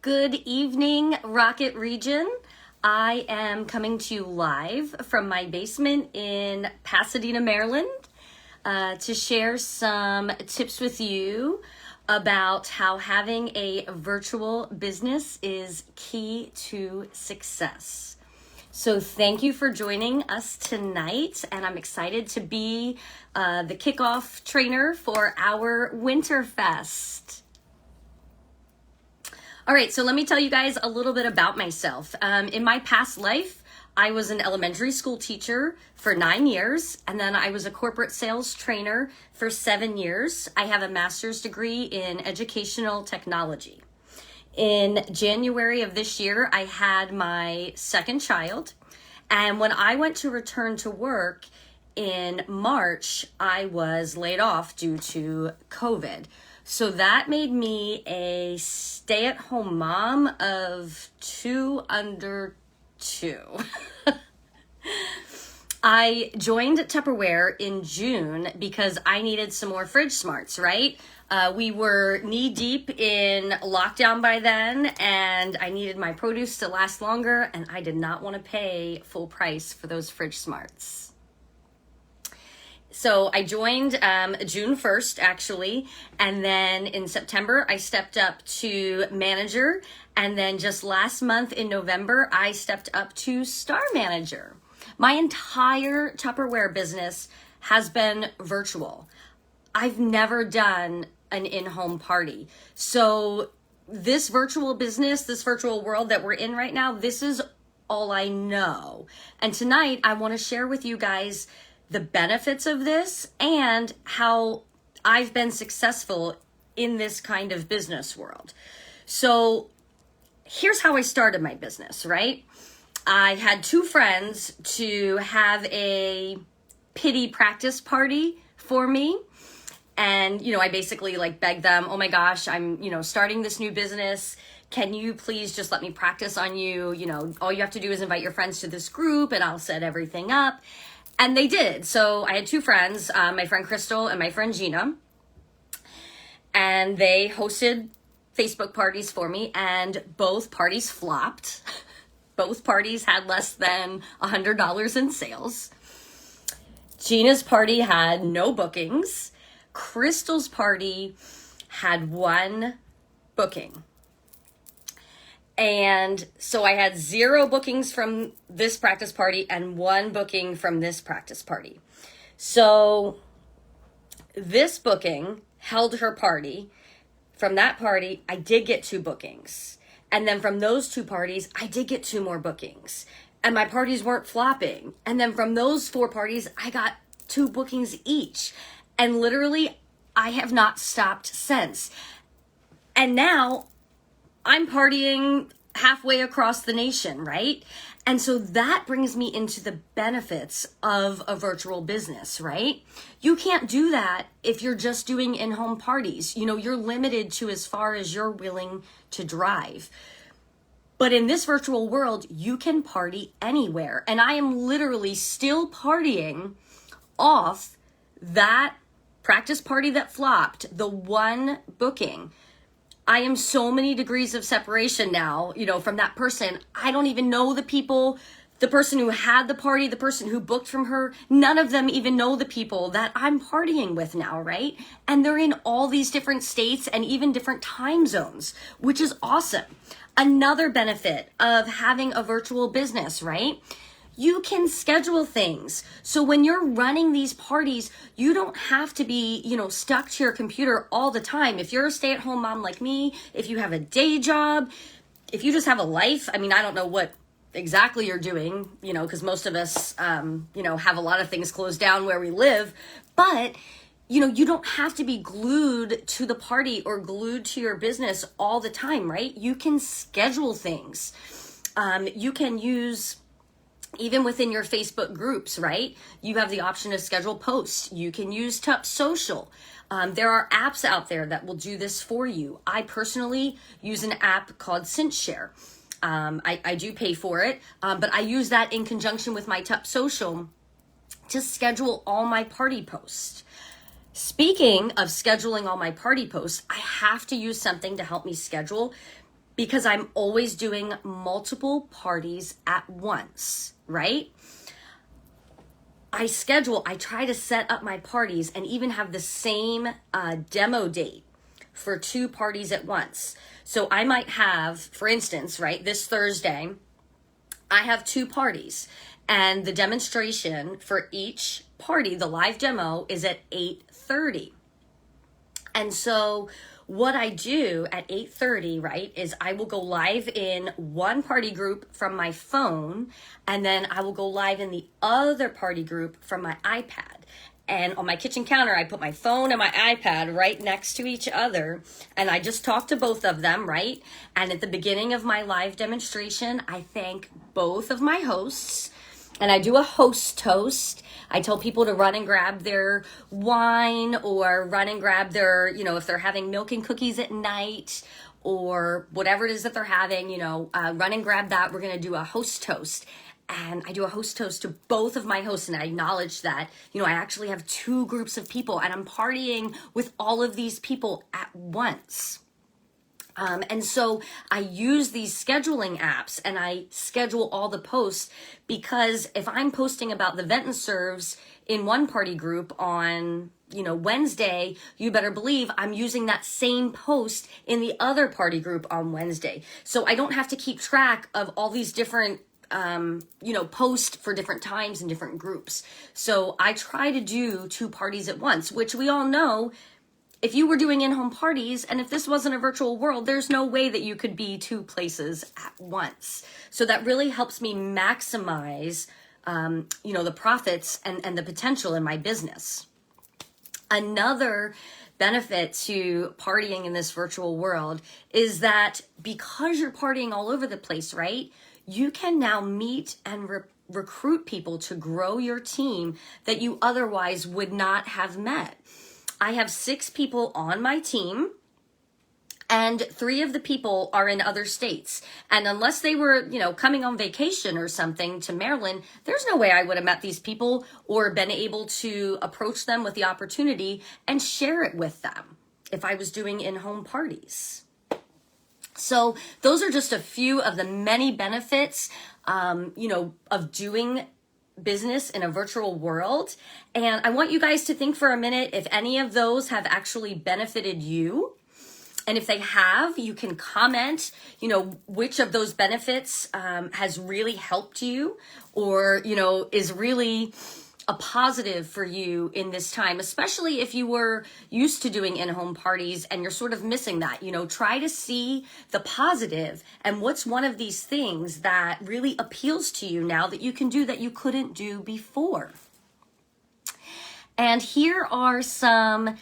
Good evening, Rocket Region. I am coming to you live from my basement in Pasadena, Maryland, to share some tips with you about how having a virtual business is key to success. So thank you for joining us tonight, and I'm excited to be the kickoff trainer for our Winterfest. All right, so let me tell you guys a little bit about myself. In my past life, I was an elementary school teacher for 9 years, and then I was a corporate sales trainer for 7 years. I have a master's degree in educational technology. In January of this year, I had my second child, and when I went to return to work in March, I was laid off due to COVID. So that made me a stay-at-home mom of 2 under 2. I joined Tupperware in June because I needed some more fridge smarts, right? We were knee-deep in lockdown by then, and I needed my produce to last longer, and I did not want to pay full price for those fridge smarts. So I joined June 1st, actually, and then in September, I stepped up to manager, and then just last month in November, I stepped up to star manager. My entire Tupperware business has been virtual. I've never done an in-home party. So this virtual business, this virtual world that we're in right now, this is all I know. And tonight, I want to share with you guys the benefits of this and how I've been successful in this kind of business world. So here's how I started my business, right? I had 2 friends to have a pity practice party for me. And, I basically begged them, oh my gosh, I'm, starting this new business. Can you please just let me practice on you? All you have to do is invite your friends to this group and I'll set everything up. And they did. So I had 2 friends, my friend Crystal and my friend Gina. And they hosted Facebook parties for me, and both parties flopped. Both parties had less than $100 in sales. Gina's party had no bookings. Crystal's party had 1 booking. And so I had 0 bookings from this practice party and 1 booking from this practice party. So this booking held her party. From that party, I did get 2 bookings. And then from those 2 parties, I did get 2 more bookings. And my parties weren't flopping. And then from those 4 parties, I got 2 bookings each. And literally, I have not stopped since. And now I'm partying halfway across the nation, right? And so that brings me into the benefits of a virtual business, right? You can't do that if you're just doing in-home parties. You're limited to as far as you're willing to drive. But in this virtual world, you can party anywhere. And I am literally still partying off that practice party that flopped, the 1 booking. I am so many degrees of separation now, from that person. I don't even know the people, the person who had the party, the person who booked from her. None of them even know the people that I'm partying with now, right? And they're in all these different states and even different time zones, which is awesome. Another benefit of having a virtual business, right? You can schedule things. So when you're running these parties, you don't have to be, stuck to your computer all the time. If you're a stay-at-home mom like me, if you have a day job, if you just have a life, I don't know what exactly you're doing, because most of us, have a lot of things closed down where we live. But, you don't have to be glued to the party or glued to your business all the time, right? You can schedule things. You can use, even within your Facebook groups, right? You have the option to schedule posts. You can use Tup Social. There are apps out there that will do this for you. I personally use an app called ScentShare. I do pay for it, but I use that in conjunction with my Tup Social to schedule all my party posts. Speaking of scheduling all my party posts, I have to use something to help me schedule because I'm always doing multiple parties at once, right? I try to set up my parties and even have the same demo date for 2 parties at once. So I might have, for instance, right, this Thursday, I have 2 parties, and the demonstration for each party, the live demo, is at 8:30. And so what I do at 8:30, right, is I will go live in one party group from my phone, and then I will go live in the other party group from my iPad. And on my kitchen counter, I put my phone and my iPad right next to each other, and I just talk to both of them, right? And at the beginning of my live demonstration, I thank both of my hosts, and I do a host toast. I tell people to run and grab their wine, or run and grab their, if they're having milk and cookies at night, or whatever it is that they're having, run and grab that. We're going to do a host toast. And I do a host toast to both of my hosts, and I acknowledge that, I actually have 2 groups of people, and I'm partying with all of these people at once. And so I use these scheduling apps, and I schedule all the posts, because if I'm posting about the Vent and Serves in one party group on, Wednesday, you better believe I'm using that same post in the other party group on Wednesday. So I don't have to keep track of all these different post for different times and different groups. So I try to do 2 parties at once, which we all know, if you were doing in-home parties, and if this wasn't a virtual world, there's no way that you could be 2 places at once. So that really helps me maximize, the profits and the potential in my business. Another benefit to partying in this virtual world is that because you're partying all over the place, right? You can now meet and recruit people to grow your team that you otherwise would not have met. I have 6 people on my team, and 3 of the people are in other states. And unless they were, coming on vacation or something to Maryland, there's no way I would have met these people or been able to approach them with the opportunity and share it with them if I was doing in-home parties. So those are just a few of the many benefits, of doing business in a virtual world. And I want you guys to think for a minute if any of those have actually benefited you. And if they have, you can comment, which of those benefits has really helped you, or, is really a positive for you in this time, especially if you were used to doing in-home parties and you're sort of missing that. Try to see the positive, and what's one of these things that really appeals to you now that you can do that you couldn't do before. And here are some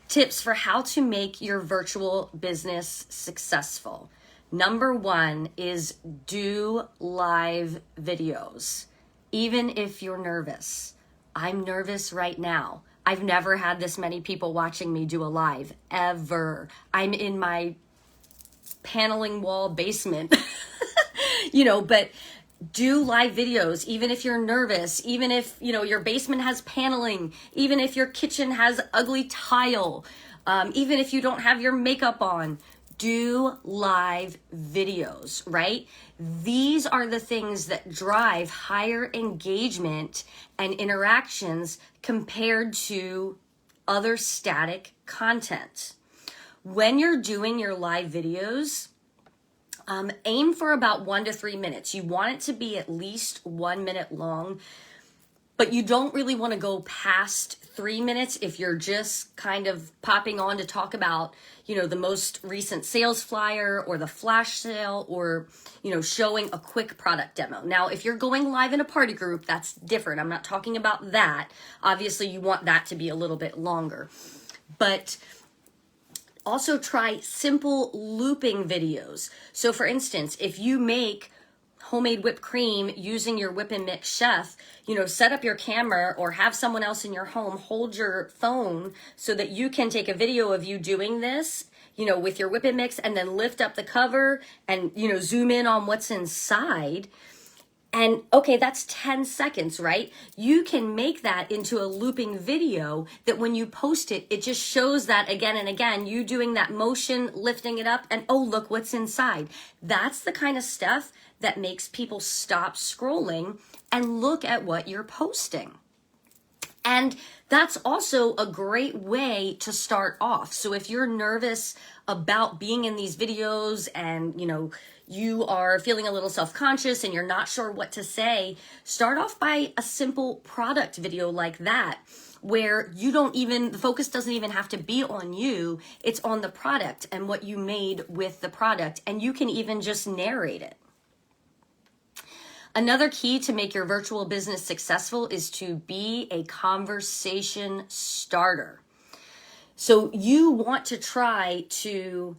tips for how to make your virtual business successful. Number 1 is do live videos, even if you're nervous. I'm nervous right now. I've never had this many people watching me do a live, ever. I'm in my paneling wall basement, but do live videos, even if you're nervous, even if, your basement has paneling, even if your kitchen has ugly tile, even if you don't have your makeup on. Do live videos, right? These are the things that drive higher engagement and interactions compared to other static content. When you're doing your live videos, aim for about 1 to 3 minutes. You want it to be at least 1 minute long, but you don't really want to go past 3 minutes if you're just kind of popping on to talk about, the most recent sales flyer or the flash sale, or, showing a quick product demo. Now, if you're going live in a party group, that's different. I'm not talking about that. Obviously, you want that to be a little bit longer. But also try simple looping videos. So for instance, if you make homemade whipped cream using your Whip and Mix Chef, set up your camera or have someone else in your home hold your phone so that you can take a video of you doing this, with your Whip and Mix, and then lift up the cover and, zoom in on what's inside. And okay, that's 10 seconds, right? You can make that into a looping video that when you post it, it just shows that again and again, you doing that motion, lifting it up, and oh, look what's inside. That's the kind of stuff that makes people stop scrolling and look at what you're posting. And that's also a great way to start off. So if you're nervous about being in these videos and, you are feeling a little self-conscious and you're not sure what to say, start off by a simple product video like that, where the focus doesn't even have to be on you. It's on the product and what you made with the product. And you can even just narrate it. Another key to make your virtual business successful is to be a conversation starter. So you want to try to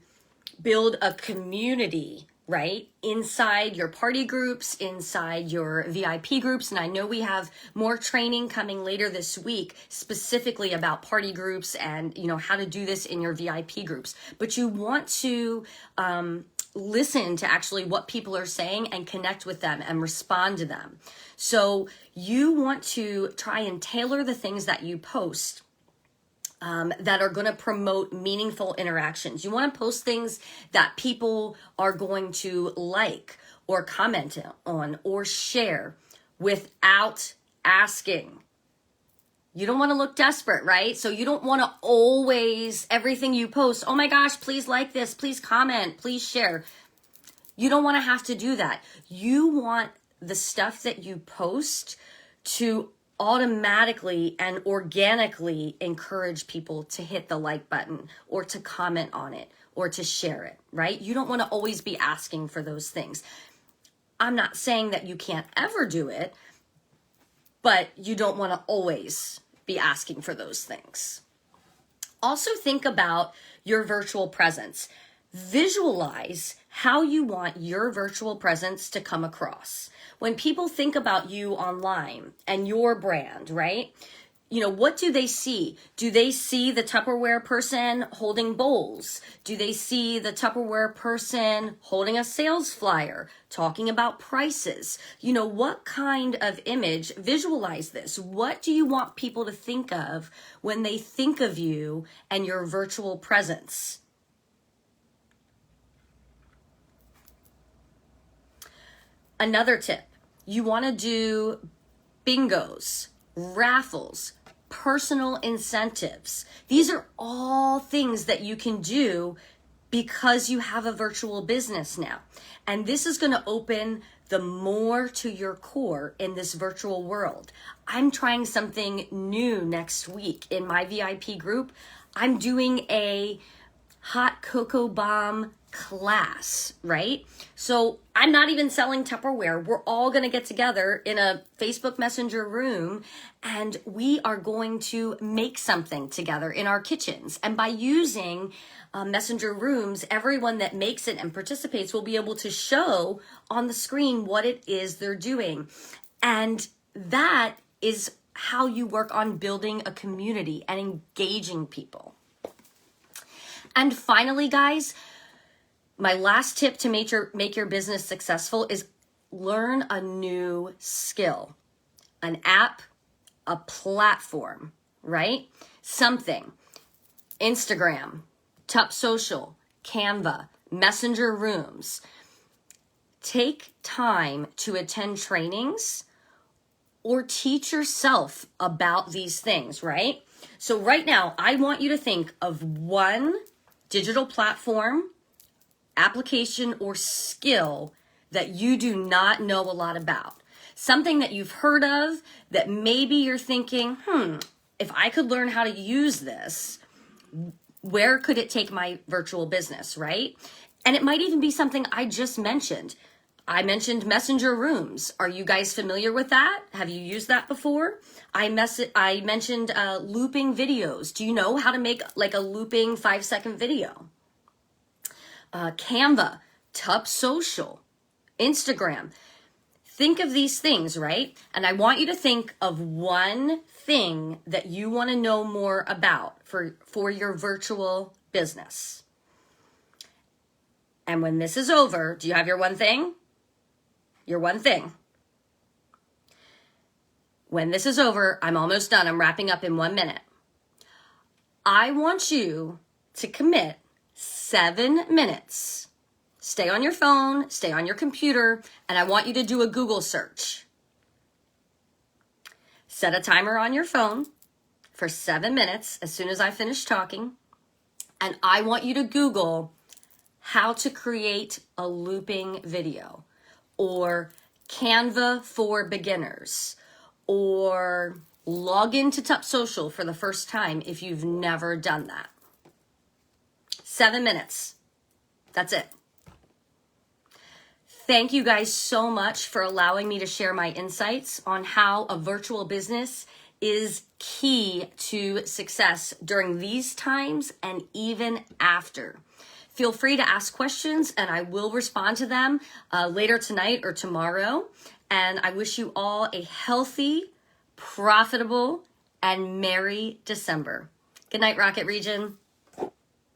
build a community, right? Inside your party groups, inside your VIP groups. And I know we have more training coming later this week, specifically about party groups and, how to do this in your VIP groups. But you want to, listen to actually what people are saying and connect with them and respond to them. So you want to try and tailor the things that you post that are going to promote meaningful interactions. You want to post things that people are going to like or comment on or share without asking. You don't want to look desperate, right? So you don't want to always, everything you post, oh my gosh, please like this, please comment, please share. You don't want to have to do that. You want the stuff that you post to automatically and organically encourage people to hit the like button or to comment on it or to share it, right? You don't want to always be asking for those things. I'm not saying that you can't ever do it, but you don't want to always be asking for those things. Also think about your virtual presence. Visualize how you want your virtual presence to come across. When people think about you online and your brand, right? What do they see? Do they see the Tupperware person holding bowls? Do they see the Tupperware person holding a sales flyer, talking about prices? What kind of image? Visualize this. What do you want people to think of when they think of you and your virtual presence? Another tip, you want to do bingos, raffles, personal incentives. These are all things that you can do because you have a virtual business now. And this is going to open the more to your core in this virtual world. I'm trying something new next week in my VIP group. I'm doing a hot cocoa bomb class, right? So I'm not even selling Tupperware. We're all going to get together in a Facebook Messenger room and we are going to make something together in our kitchens. And by using Messenger rooms, everyone that makes it and participates will be able to show on the screen what it is they're doing. And that is how you work on building a community and engaging people. And finally, guys, my last tip to make your business successful is learn a new skill, an app, a platform, right? Something. Instagram, Tup Social, Canva, Messenger Rooms. Take time to attend trainings or teach yourself about these things, right? So right now, I want you to think of one digital platform, application, or skill that you do not know a lot about. Something that you've heard of that maybe you're thinking, if I could learn how to use this, where could it take my virtual business, right? And it might even be something I just mentioned. I mentioned Messenger Rooms. Are you guys familiar with that? Have you used that before? I mentioned looping videos. Do you know how to make like a looping 5-second video? Canva, Tup Social, Instagram. Think of these things, right? And I want you to think of one thing that you want to know more about for your virtual business. And when this is over, do you have your one thing? Your one thing. when this is over, I'm almost done. I'm wrapping up in 1 minute. I want you to commit 7 minutes. Stay on your phone, stay on your computer, and I want you to do a Google search. Set a timer on your phone for 7 minutes as soon as I finish talking. And I want you to Google how to create a looping video, or Canva for beginners, or log into Tup Social for the first time if you've never done that. 7 minutes. That's it. Thank you guys so much for allowing me to share my insights on how a virtual business is key to success during these times and even after. Feel free to ask questions and I will respond to them later tonight or tomorrow. And I wish you all a healthy, profitable, and merry December. Good night, Rocket Region.